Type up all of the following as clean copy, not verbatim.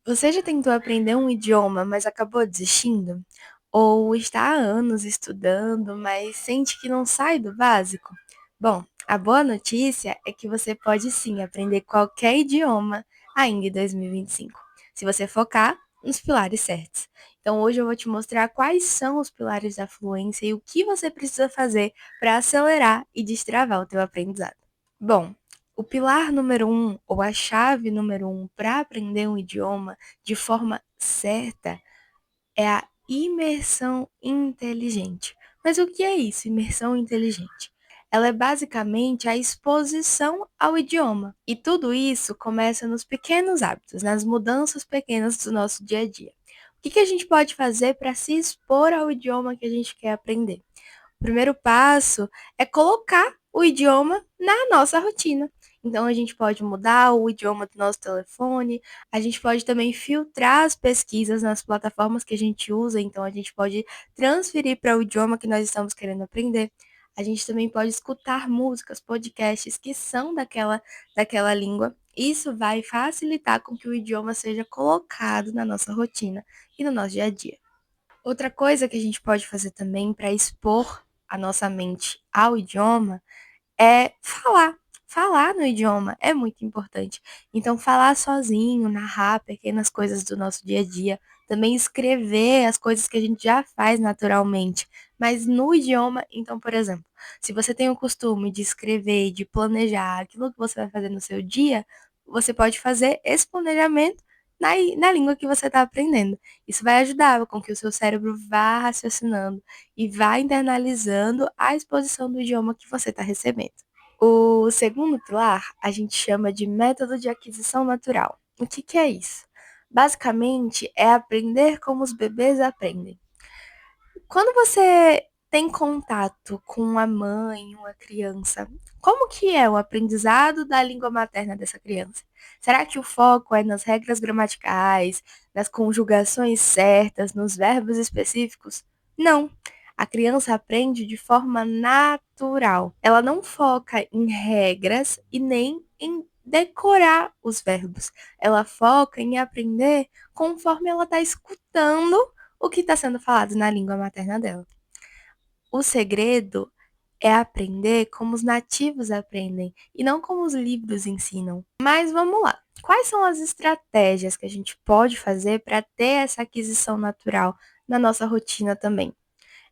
Você já tentou aprender um idioma, mas acabou desistindo? Ou está há anos estudando, mas sente que não sai do básico? Bom, a boa notícia é que você pode sim aprender qualquer idioma ainda em 2025, se você focar nos pilares certos. Então, hoje eu vou te mostrar quais são os pilares da fluência e o que você precisa fazer para acelerar e destravar o teu aprendizado. Bom, o pilar número um, ou a chave número um para aprender um idioma de forma certa é a imersão inteligente. Mas o que é isso, imersão inteligente? Ela é basicamente a exposição ao idioma. E tudo isso começa nos pequenos hábitos, nas mudanças pequenas do nosso dia a dia. O que a gente pode fazer para se expor ao idioma que a gente quer aprender? O primeiro passo é colocar o idioma na nossa rotina. Então, a gente pode mudar o idioma do nosso telefone, a gente pode também filtrar as pesquisas nas plataformas que a gente usa, então a gente pode transferir para o idioma que nós estamos querendo aprender. A gente também pode escutar músicas, podcasts que são daquela língua. Isso vai facilitar com que o idioma seja colocado na nossa rotina e no nosso dia a dia. Outra coisa que a gente pode fazer também para expor a nossa mente ao idioma é falar. Falar no idioma é muito importante. Então, falar sozinho, narrar pequenas coisas do nosso dia a dia, também escrever as coisas que a gente já faz naturalmente, mas no idioma. Então, por exemplo, se você tem o costume de escrever, de planejar aquilo que você vai fazer no seu dia, você pode fazer esse planejamento na língua que você está aprendendo. Isso vai ajudar com que o seu cérebro vá raciocinando e vá internalizando a exposição do idioma que você está recebendo. O segundo pilar a gente chama de método de aquisição natural. O que é isso? Basicamente, é aprender como os bebês aprendem. Quando você tem contato com uma mãe, uma criança, como que é o aprendizado da língua materna dessa criança? Será que o foco é nas regras gramaticais, nas conjugações certas, nos verbos específicos? Não. A criança aprende de forma natural. Ela não foca em regras e nem em decorar os verbos. Ela foca em aprender conforme ela está escutando o que está sendo falado na língua materna dela. O segredo é aprender como os nativos aprendem e não como os livros ensinam. Mas vamos lá. Quais são as estratégias que a gente pode fazer para ter essa aquisição natural na nossa rotina também?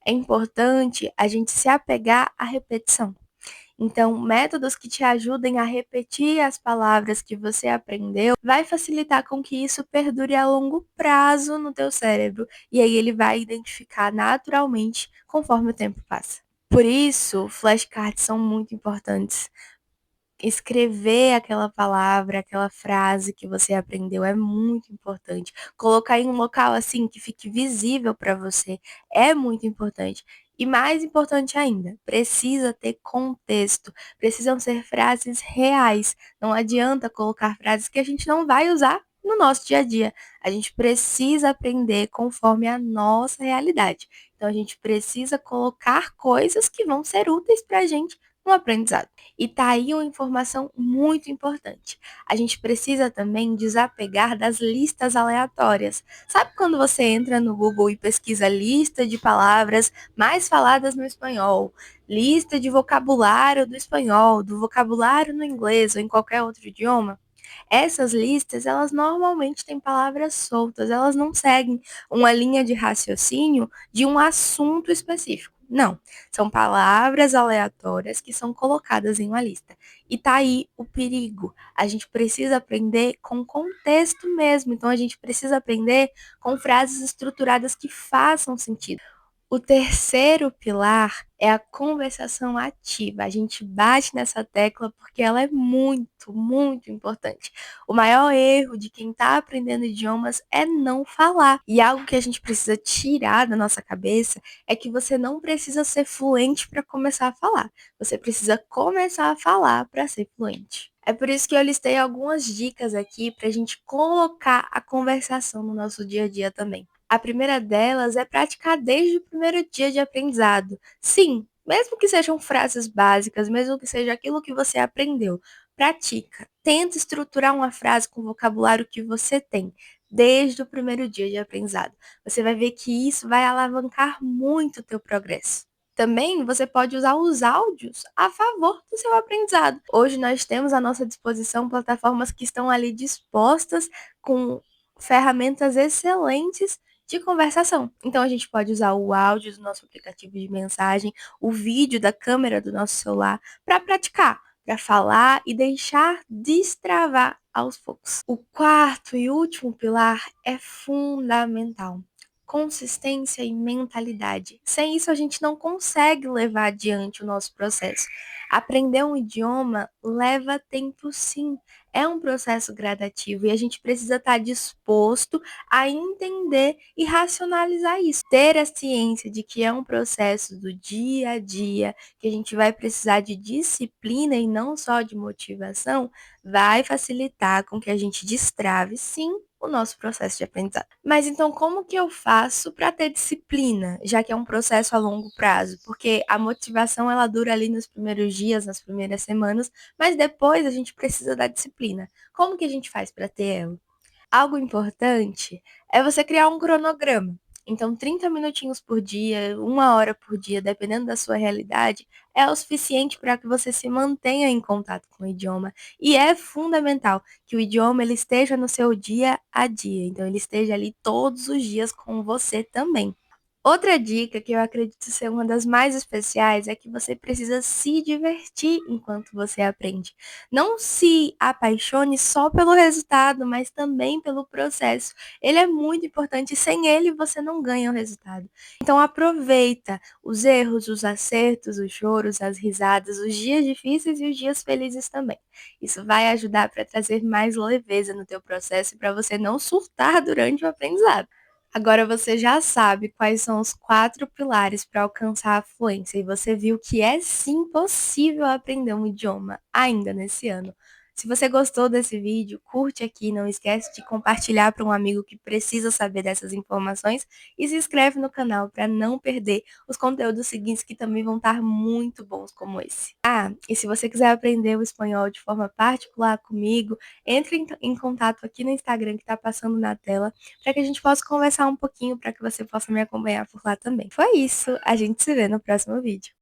É importante a gente se apegar à repetição. Então, métodos que te ajudem a repetir as palavras que você aprendeu vai facilitar com que isso perdure a longo prazo no teu cérebro e aí ele vai identificar naturalmente conforme o tempo passa. Por isso, flashcards são muito importantes. Escrever aquela palavra, aquela frase que você aprendeu é muito importante. Colocar em um local assim que fique visível para você é muito importante. E mais importante ainda, precisa ter contexto. Precisam ser frases reais. Não adianta colocar frases que a gente não vai usar no nosso dia a dia. A gente precisa aprender conforme a nossa realidade. Então a gente precisa colocar coisas que vão ser úteis para a gente no aprendizado. E tá aí uma informação muito importante. A gente precisa também desapegar das listas aleatórias. Sabe quando você entra no Google e pesquisa lista de palavras mais faladas no espanhol, lista de vocabulário do espanhol, do vocabulário no inglês ou em qualquer outro idioma? Essas listas, elas normalmente têm palavras soltas, elas não seguem uma linha de raciocínio de um assunto específico. Não, são palavras aleatórias que são colocadas em uma lista. E tá aí o perigo. A gente precisa aprender com contexto mesmo. Então a gente precisa aprender com frases estruturadas que façam sentido. O terceiro pilar é a conversação ativa. A gente bate nessa tecla porque ela é muito, muito importante. O maior erro de quem está aprendendo idiomas é não falar. E algo que a gente precisa tirar da nossa cabeça é que você não precisa ser fluente para começar a falar. Você precisa começar a falar para ser fluente. É por isso que eu listei algumas dicas aqui para a gente colocar a conversação no nosso dia a dia também. A primeira delas é praticar desde o primeiro dia de aprendizado. Sim, mesmo que sejam frases básicas, mesmo que seja aquilo que você aprendeu, pratica. Tenta estruturar uma frase com o vocabulário que você tem. desde o primeiro dia de aprendizado. Você vai ver que isso vai alavancar muito o teu progresso. Também você pode usar os áudios a favor do seu aprendizado. Hoje nós temos à nossa disposição plataformas que estão ali dispostas com ferramentas excelentes de conversação. Então a gente pode usar o áudio do nosso aplicativo de mensagem, o vídeo da câmera do nosso celular para praticar, para falar e deixar destravar aos poucos. O quarto e último pilar é fundamental: consistência e mentalidade. Sem isso, a gente não consegue levar adiante o nosso processo. Aprender um idioma leva tempo, sim. É um processo gradativo e a gente precisa estar disposto a entender e racionalizar isso. Ter a ciência de que é um processo do dia a dia, que a gente vai precisar de disciplina e não só de motivação, vai facilitar com que a gente destrave, sim, o nosso processo de aprendizado. Mas então, como que eu faço para ter disciplina, já que é um processo a longo prazo? Porque a motivação ela dura ali nos primeiros dias, nas primeiras semanas, mas depois a gente precisa da disciplina. Como que a gente faz para ter ela? Algo importante é você criar um cronograma. Então, 30 minutinhos por dia, 1 hora por dia, dependendo da sua realidade, é o suficiente para que você se mantenha em contato com o idioma. E é fundamental que o idioma ele esteja no seu dia a dia. Então, ele esteja ali todos os dias com você também. Outra dica que eu acredito ser uma das mais especiais é que você precisa se divertir enquanto você aprende. Não se apaixone só pelo resultado, mas também pelo processo. Ele é muito importante e sem ele você não ganha o resultado. Então aproveita os erros, os acertos, os choros, as risadas, os dias difíceis e os dias felizes também. Isso vai ajudar para trazer mais leveza no teu processo e para você não surtar durante o aprendizado. Agora você já sabe quais são os 4 pilares para alcançar a fluência e você viu que é sim possível aprender um idioma ainda nesse ano. Se você gostou desse vídeo, curte aqui, não esquece de compartilhar para um amigo que precisa saber dessas informações e se inscreve no canal para não perder os conteúdos seguintes que também vão estar muito bons como esse. Ah, e se você quiser aprender o espanhol de forma particular comigo, entre em contato aqui no Instagram que está passando na tela para que a gente possa conversar um pouquinho, para que você possa me acompanhar por lá também. Foi isso, a gente se vê no próximo vídeo.